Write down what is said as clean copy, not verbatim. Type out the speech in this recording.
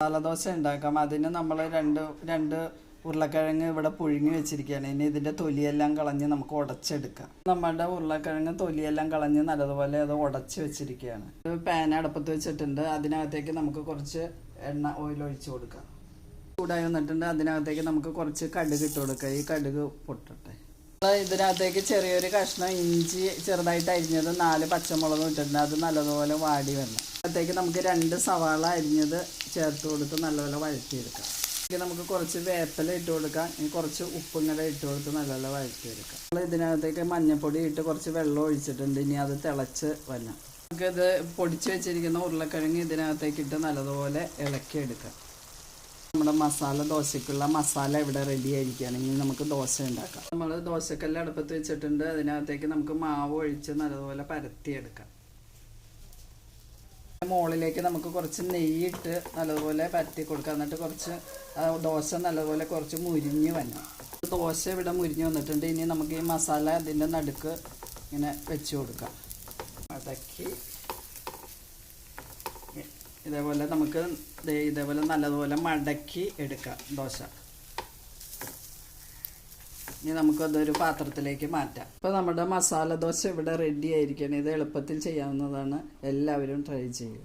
മസാലദോശ ഉണ്ടാക്കാം. അതിന് നമ്മൾ രണ്ട് ഉരുളക്കിഴങ്ങ് ഇവിടെ പുഴുങ്ങി വെച്ചിരിക്കുകയാണ്. ഇനി ഇതിൻ്റെ തൊലിയെല്ലാം കളഞ്ഞ് നമുക്ക് ഉടച്ചെടുക്കാം. നമ്മുടെ ഉരുളക്കിഴങ്ങ് തൊലിയെല്ലാം കളഞ്ഞ് നല്ലതുപോലെ അത് ഉടച്ച് വെച്ചിരിക്കുകയാണ്. ഒരു പാൻ അടുപ്പത്ത് വെച്ചിട്ടുണ്ട്. അതിനകത്തേക്ക് നമുക്ക് കുറച്ച് ഓയിൽ ഒഴിച്ച് കൊടുക്കാം. ചൂടായി വന്നിട്ടുണ്ട്. അതിനകത്തേക്ക് നമുക്ക് കുറച്ച് കടുക് ഇട്ട് കൊടുക്കാം. ഈ കടുക് പൊട്ടട്ടെ. ഇതിനകത്തേക്ക് ചെറിയൊരു കഷ്ണം ഇഞ്ചി ചെറുതായിട്ട് അരിഞ്ഞത് 4 പച്ചമുളകും ഇട്ടിട്ടുണ്ട്. അത് നല്ലതുപോലെ വാടി വരണം. അതിനകത്തേക്ക് നമുക്ക് 2 സവാള അരിഞ്ഞത് ചേർത്ത് കൊടുത്ത് നല്ലപോലെ വഴറ്റിയെടുക്കാം. നമുക്ക് കുറച്ച് വേപ്പില ഇട്ട് കൊടുക്കാം. കുറച്ച് ഉപ്പും കൂടെ ഇട്ട് കൊടുത്ത് നല്ലപോലെ വഴറ്റിയെടുക്കാം. നമ്മൾ ഇതിനകത്തേക്ക് മഞ്ഞൾപ്പൊടി ഇട്ട് കുറച്ച് വെള്ളം ഒഴിച്ചിട്ടുണ്ട്. ഇനി അത് തിളച്ച് വരണം. നമുക്കിത് പൊടിച്ച് വെച്ചിരിക്കുന്ന ഉരുളക്കിഴങ്ങ് ഇതിനകത്തേക്ക് ഇട്ട് നല്ലതുപോലെ ഇളക്കിയെടുക്കാം. നമ്മുടെ മസാല ദോശയ്ക്കുള്ള മസാല ഇവിടെ റെഡി ആയിരിക്കുകയാണെങ്കിൽ നമുക്ക് ദോശ ഉണ്ടാക്കാം. നമ്മൾ ദോശക്കല്ല് അടുപ്പത്ത് വെച്ചിട്ടുണ്ട്. അതിനകത്തേക്ക് നമുക്ക് മാവ് ഒഴിച്ച് നല്ലതുപോലെ പരത്തിയെടുക്കാം. മുകളിലേക്ക് നമുക്ക് കുറച്ച് നെയ്യിട്ട് നല്ലതുപോലെ പരത്തി കൊടുക്കാം. എന്നിട്ട് കുറച്ച് ദോശ നല്ലതുപോലെ കുറച്ച് മുരിഞ്ഞ് വരണം. ദോശ ഇവിടെ മുരിഞ്ഞ് വന്നിട്ടുണ്ട്. ഇനി നമുക്ക് ഈ മസാല അതിൻ്റെ നടുക്ക് ഇങ്ങനെ വെച്ച് കൊടുക്കാം. മടക്കി ഇതേപോലെ നമുക്ക് ഇതേപോലെ നല്ലതുപോലെ മടക്കി എടുക്കാം ദോശ. ഇനി നമുക്കതൊരു പാത്രത്തിലേക്ക് മാറ്റാം. ഇപ്പോൾ നമ്മുടെ മസാല ദോശ ഇവിടെ റെഡി ആയിരിക്കണം. ഇത് എളുപ്പത്തിൽ ചെയ്യാവുന്നതാണ്. എല്ലാവരും ട്രൈ ചെയ്യും.